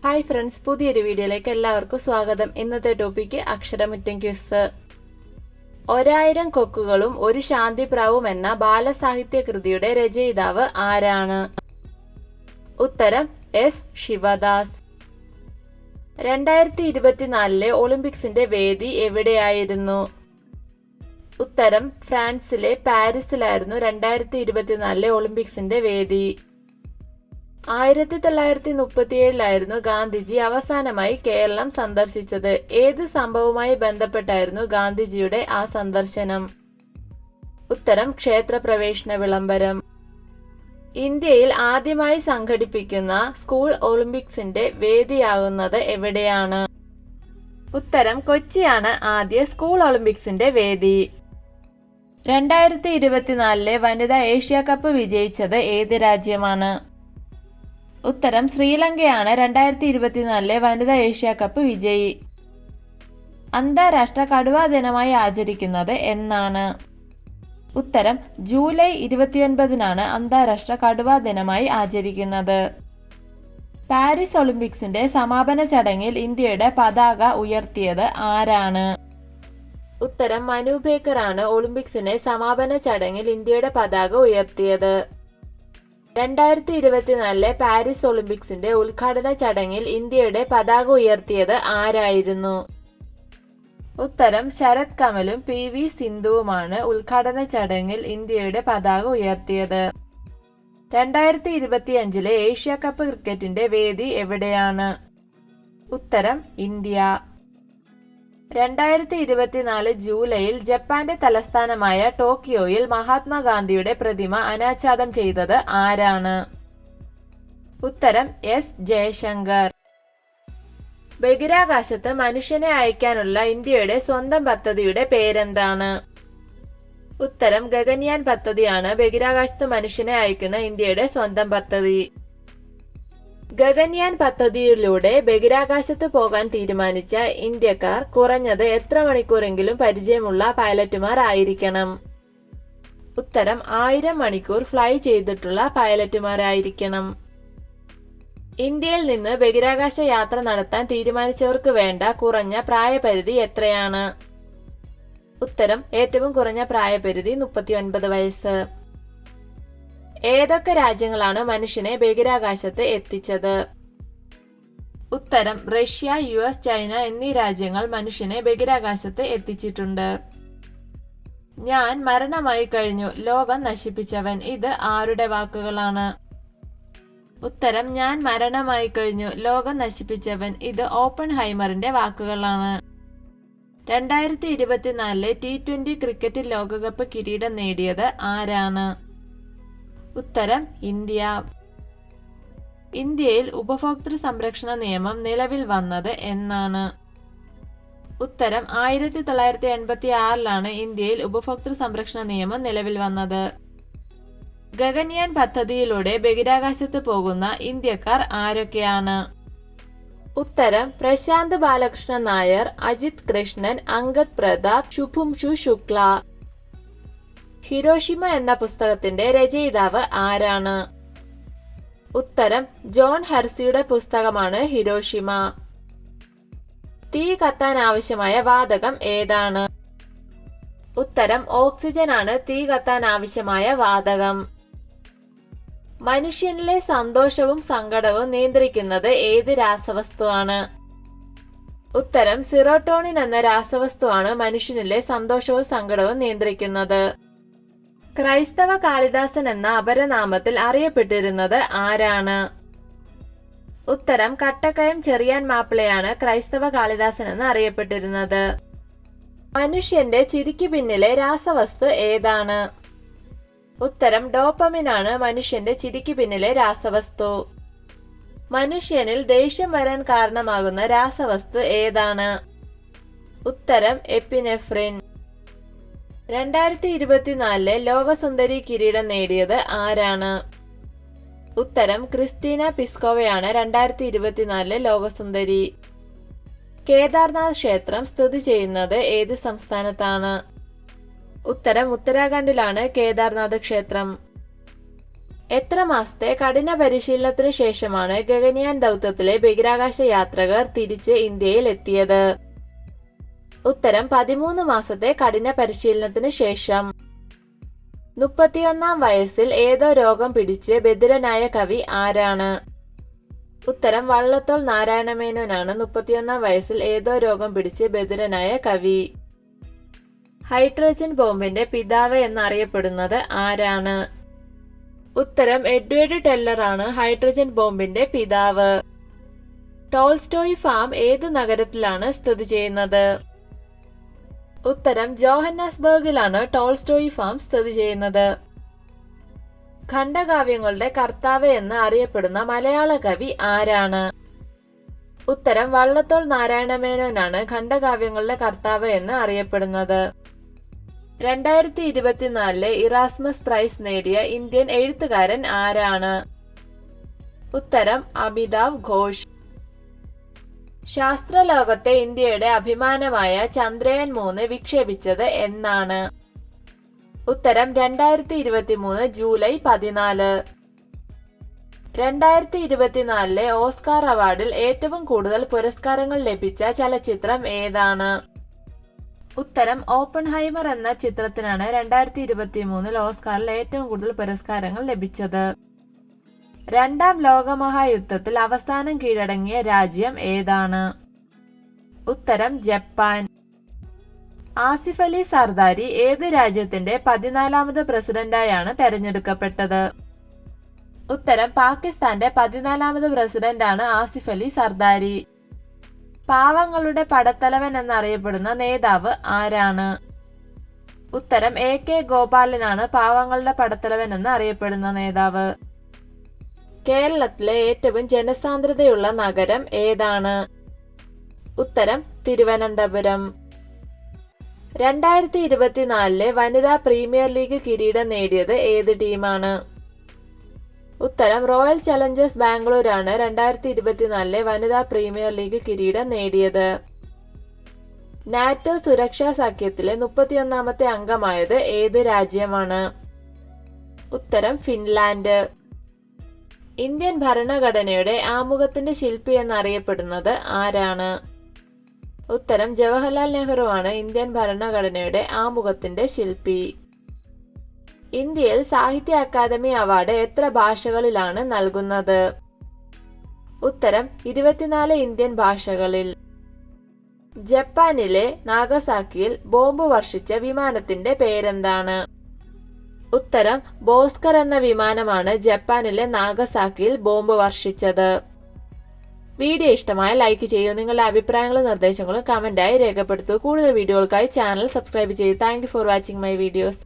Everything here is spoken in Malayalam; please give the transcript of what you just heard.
ഹായ് ഫ്രണ്ട്സ്, പുതിയൊരു വീഡിയോയിലേക്ക് എല്ലാവർക്കും സ്വാഗതം. ഇന്നത്തെ ടോപ്പിക്ക് അക്ഷരമുറ്റം ക്വിസ്. 1000 കൊക്കുകളും ഒരു ശാന്തിപ്രാവും എന്ന ബാലസാഹിത്യ കൃതിയുടെ രചയിതാവ് ആരാണ്? ഉത്തരം എസ് ശിവദാസ്. 2024 ഒളിമ്പിക്സിന്റെ വേദി എവിടെയായിരുന്നു? ഉത്തരം ഫ്രാൻസിലെ പാരീസിലായിരുന്നു 2024 ഒളിമ്പിക്സിന്റെ വേദി. 1937 ഗാന്ധിജി അവസാനമായി കേരളം സന്ദർശിച്ചത്. ഏത് സംഭവവുമായി ബന്ധപ്പെട്ടായിരുന്നു ഗാന്ധിജിയുടെ ആ സന്ദർശനം? ഉത്തരം ക്ഷേത്രപ്രവേശന വിളംബരം. ഇന്ത്യയിൽ ആദ്യമായി സംഘടിപ്പിക്കുന്ന സ്കൂൾ ഒളിമ്പിക്സിന്റെ വേദിയാകുന്നത് എവിടെയാണ്? ഉത്തരം കൊച്ചിയാണ് ആദ്യ സ്കൂൾ ഒളിമ്പിക്സിന്റെ വേദി. 2024 വനിതാ ഏഷ്യ കപ്പ് വിജയിച്ചത് ഏത് രാജ്യമാണ്? ഉത്തരം ശ്രീലങ്കയാണ് 2024 വനിതാ ഏഷ്യ കപ്പ് വിജയി. അന്താരാഷ്ട്ര കടുവാ ദിനമായി ആചരിക്കുന്നത് എന്നാണ്? ഉത്തരം ജൂലൈ 29 അന്താരാഷ്ട്ര കടുവാ ദിനമായി ആചരിക്കുന്നത്. പാരീസ് ഒളിമ്പിക്സിന്റെ സമാപന ചടങ്ങിൽ ഇന്ത്യയുടെ പതാക ഉയർത്തിയത് ആരാണ്? ഉത്തരം മനു ബേക്കർ ആണ് ഒളിമ്പിക്സിന്റെ സമാപന ചടങ്ങിൽ ഇന്ത്യയുടെ പതാക ഉയർത്തിയത്. 2024 പാരീസ് ഒളിമ്പിക്സിന്റെ ഉദ്ഘാടന ചടങ്ങിൽ ഇന്ത്യയുടെ പതാക ഉയർത്തിയത് ആരായിരുന്നു? ഉത്തരം ശരത് കമലും PV സിന്ധുവുമാണ് ഉദ്ഘാടന ചടങ്ങിൽ ഇന്ത്യയുടെ പതാക ഉയർത്തിയത്. 2025 ഏഷ്യ കപ്പ് ക്രിക്കറ്റിന്റെ വേദി എവിടെയാണ്? ഉത്തരം ഇന്ത്യ. 2024 ജൂലൈയിൽ ജപ്പാന്റെ തലസ്ഥാനമായ ടോക്കിയോയിൽ മഹാത്മാഗാന്ധിയുടെ പ്രതിമ അനാച്ഛാദനം ചെയ്തത് ആരാണ്? ഉത്തരം എസ് ജയശങ്കർ. ബഹിരാകാശത്ത് മനുഷ്യനെ അയക്കാനുള്ള ഇന്ത്യയുടെ സ്വന്തം പദ്ധതിയുടെ പേരെന്താണ്? ഉത്തരം ഗഗൻയാൻ പദ്ധതിയാണ് ബഹിരാകാശത്ത് മനുഷ്യനെ അയക്കുന്ന ഇന്ത്യയുടെ സ്വന്തം പദ്ധതി. ഗഗൻയാൻ പദ്ധതിയിലൂടെ ബഹിരാകാശത്ത് പോകാൻ തീരുമാനിച്ച ഇന്ത്യക്കാർ കുറഞ്ഞത് എത്ര മണിക്കൂറെങ്കിലും പരിചയമുള്ള പൈലറ്റുമാർ ആയിരിക്കണം? ഉത്തരം 1000 മണിക്കൂർ ഫ്ലൈ ചെയ്തിട്ടുള്ള പൈലറ്റുമാരായിരിക്കണം. ഇന്ത്യയിൽ നിന്ന് ബഹിരാകാശ യാത്ര നടത്താൻ തീരുമാനിച്ചവർക്ക് വേണ്ട കുറഞ്ഞ പ്രായപരിധി എത്രയാണ്? ഉത്തരം ഏറ്റവും കുറഞ്ഞ പ്രായപരിധി 39 വയസ്സ്. ഏതൊക്കെ രാജ്യങ്ങളാണ് മനുഷ്യനെ ബഹിരാകാശത്ത് എത്തിച്ചത്? ഉത്തരം റഷ്യ, US, ചൈന എന്നീ രാജ്യങ്ങൾ മനുഷ്യനെ ബഹിരാകാശത്ത് എത്തിച്ചിട്ടുണ്ട്. ഞാൻ മരണമായി കഴിഞ്ഞു, ലോകം നശിപ്പിച്ചവൻ. ഇത് ആരുടെ വാക്കുകളാണ്? ഉത്തരം ഞാൻ മരണമായി കഴിഞ്ഞു, ലോകം നശിപ്പിച്ചവൻ. ഇത് ഓപ്പൺഹൈമറിന്റെ വാക്കുകളാണ്. 2024 T20 ക്രിക്കറ്റ് ലോകകപ്പ് കിരീടം നേടിയത് ആരാണ്? ഉത്തരം ഇന്ത്യ. ഇന്ത്യയിൽ ഉപഭോക്തൃ സംരക്ഷണ നിയമം നിലവിൽ വന്നത് എന്നാണ്? ഉത്തരം 1986 ഇന്ത്യയിൽ ഉപഭോക്തൃ സംരക്ഷണ നിയമം നിലവിൽ വന്നത്. ഗഗൻയാൻ പദ്ധതിയിലൂടെ ബഹിരാകാശത്ത് പോകുന്ന ഇന്ത്യക്കാർ ആരൊക്കെയാണ്? ഉത്തരം പ്രശാന്ത് ബാലകൃഷ്ണൻ നായർ, അജിത് കൃഷ്ണൻ, അങ്കദ് പ്രതാപ്, ശുഭുംശു ശുക്ല. ഹിരോഷിമ എന്ന പുസ്തകത്തിന്റെ രചയിതാവ് ആരാണ്? ഉത്തരം ജോൺ ഹെർസിയുടെ പുസ്തകമാണ് ഹിരോഷിമ. തീ കത്താൻ ആവശ്യമായ വാതകം ഏതാണ്? ഉത്തരം ഓക്സിജൻ ആണ് തീ കത്താൻ ആവശ്യമായ വാതകം. മനുഷ്യനിലെ സന്തോഷവും സങ്കടവും നിയന്ത്രിക്കുന്നത് ഏത് രാസവസ്തുവാണ്? ഉത്തരം സിറോട്ടോണിൻ എന്ന രാസവസ്തുവാണ് മനുഷ്യനിലെ സന്തോഷവും സങ്കടവും നിയന്ത്രിക്കുന്നത്. ക്രൈസ്തവ കാളിദാസൻ എന്ന അപരനാമത്തിൽ അറിയപ്പെട്ടിരുന്നത് ആരാണ്? ഉത്തരം കട്ടക്കയം ചെറിയാൻ മാപ്പിളയാണ് ക്രൈസ്തവ കാളിദാസൻ എന്ന് അറിയപ്പെട്ടിരുന്നത്. മനുഷ്യന്റെ ചിരിക്ക് പിന്നിലെ രാസവസ്തു ഏതാണ്? ഉത്തരം ഡോപ്പമിൻ ആണ് മനുഷ്യന്റെ ചിരിക്ക് പിന്നിലെ രാസവസ്തു. മനുഷ്യനിൽ ദേഷ്യം വരാൻ കാരണമാകുന്ന രാസവസ്തു ഏതാണ്? ഉത്തരം എപ്പിനെഫ്രിൻ. 2024 ലോകസുന്ദരി കിരീടം നേടിയത് ആരാണ്? ഉത്തരം ക്രിസ്റ്റീന പിസ്കോവയാണ് 2024 ലോകസുന്ദരി. കേദാർനാഥ് ക്ഷേത്രം സ്ഥിതി ചെയ്യുന്നത് ഏത് സംസ്ഥാനത്താണ്? ഉത്തരം ഉത്തരാഖണ്ഡിലാണ് കേദാർനാഥ് ക്ഷേത്രം. എത്ര മാസത്തെ കഠിന പരിശീലനത്തിനു ശേഷമാണ് ഗഗൻയാൻ ദൗത്യത്തിലെ ബഹിരാകാശ യാത്രികർ തിരിച്ച് ഇന്ത്യയിൽ എത്തിയത്? ഉത്തരം 13 മാസത്തെ കഠിന പരിശീലനത്തിനു ശേഷം. 31-ാം വയസ്സിൽ ഏതോ രോഗം പിടിച്ച് ബധിരനായ കവി ആരാണ്? ഉത്തരം വള്ളത്തോൾ നാരായണമേനോനാണ് 31-ാം വയസ്സിൽ ഏതോ രോഗം പിടിച്ച് ബധിരനായ കവി. ഹൈഡ്രജൻ ബോംബിന്റെ പിതാവ് എന്നറിയപ്പെടുന്നത് ആരാണ്? ഉത്തരം എഡ്വേർഡ് ടെല്ലർ ആണ് ഹൈഡ്രജൻ ബോംബിന്റെ പിതാവ്. ടോൾസ്റ്റോയ് ഫാം ഏത് നഗരത്തിലാണ് സ്ഥിതി ചെയ്യുന്നത്? ഉത്തരം ജോഹന്നാസ്ബർഗിലാണ് ടോൾസ്റ്റോയ് ഫാം സ്ഥിതി ചെയ്യുന്നത്. ഖണ്ഡകാവ്യങ്ങളുടെ കർത്താവ് എന്ന് അറിയപ്പെടുന്ന മലയാള കവി ആരാണ്? ഉത്തരം വള്ളത്തോൾ നാരായണമേനോനാണ് ഖണ്ഡകാവ്യങ്ങളുടെ കർത്താവ് എന്ന് അറിയപ്പെടുന്നത്. 2024 ഇറാസ്മസ് പ്രൈസ് നേടിയ ഇന്ത്യൻ എഴുത്തുകാരൻ ആരാണ്? ഉത്തരം അമിതാവ് ഘോഷ്. ശാസ്ത്രലോകത്തെ ഇന്ത്യയുടെ അഭിമാനമായ ചന്ദ്രയാൻ 3 വിക്ഷേപിച്ചത് എന്നാണ്? ഉത്തരം 2023 ജൂലൈ 14. 2024 ഓസ്കാർ അവാർഡിൽ ഏറ്റവും കൂടുതൽ പുരസ്കാരങ്ങൾ ലഭിച്ച ചലച്ചിത്രം ഏതാണ്? ഉത്തരം ഓപ്പൺഹൈമർ എന്ന ചിത്രത്തിനാണ് 2023 ഓസ്കാറിൽ ഏറ്റവും കൂടുതൽ പുരസ്കാരങ്ങൾ ലഭിച്ചത്. രണ്ടാം ലോകമഹായുദ്ധത്തിൽ അവസാനം കീഴടങ്ങിയ രാജ്യം ഏതാണ്? ഉത്തരം ജപ്പാൻ. ആസിഫ് അലി സർദാരി ഏത് രാജ്യത്തിന്റെ 14ാമത് പ്രസിഡന്റായാണ് തെരഞ്ഞെടുക്കപ്പെട്ടത്? ഉത്തരം പാകിസ്ഥാന്റെ 14ാമത് പ്രസിഡന്റാണ് ആസിഫ് അലി സർദാരി. പാവങ്ങളുടെ പടത്തലവൻ എന്നറിയപ്പെടുന്ന നേതാവ് ആരാണ്? ഉത്തരം AK ഗോപാലനാണ് പാവങ്ങളുടെ പടത്തലവൻ എന്ന് അറിയപ്പെടുന്ന നേതാവ്. കേരളത്തിലെ ഏറ്റവും ജനസാന്ദ്രതയുള്ള നഗരം ഏതാണ്? ഉത്തരം തിരുവനന്തപുരം. 2024 വനിതാ പ്രീമിയർ ലീഗ് കിരീടം നേടിയത് ഏത് ടീമാണ്? ഉത്തരം റോയൽ ചലഞ്ചേഴ്സ് ബാംഗ്ലൂരാണ് 2024 വനിതാ പ്രീമിയർ ലീഗ് കിരീടം നേടിയത്. നാറ്റോ സുരക്ഷാ സഖ്യത്തിലെ 31ാമത്തെ അംഗമായത് ഏത് രാജ്യമാണ്? ഉത്തരം ഫിൻലാൻഡ്. ഇന്ത്യൻ ഭരണഘടനയുടെ ആമുഖത്തിന്റെ ശില്പി എന്നറിയപ്പെടുന്നത് ആരാണ്? ഉത്തരം ജവഹർലാൽ നെഹ്റു ആണ് ഇന്ത്യൻ ഭരണഘടനയുടെ ആമുഖത്തിന്റെ ശില്പി. ഇന്ത്യയിൽ സാഹിത്യ അക്കാദമി അവാർഡ് എത്ര ഭാഷകളിലാണ് നൽകുന്നത്? ഉത്തരം 24 ഇന്ത്യൻ ഭാഷകളിൽ. ജപ്പാനിലെ നാഗസാക്കിയിൽ ബോംബ് വർഷിച്ച വിമാനത്തിന്റെ പേരെന്താണ്? ഉത്തരം ബോസ്കർ എന്ന വിമാനമാണ് ജപ്പാനിലെ നാഗസാക്കിയിൽ ബോംബ് വർഷിച്ചത്. വീഡിയോ ഇഷ്ടമായ ലൈക്ക് ചെയ്യൂ. നിങ്ങളുടെ അഭിപ്രായങ്ങളും നിർദ്ദേശങ്ങളും കമന്റായി രേഖപ്പെടുത്തൂ. കൂടുതൽ വീഡിയോകൾക്കായി ചാനൽ സബ്സ്ക്രൈബ് ചെയ്യൂ. Thank you for watching my videos.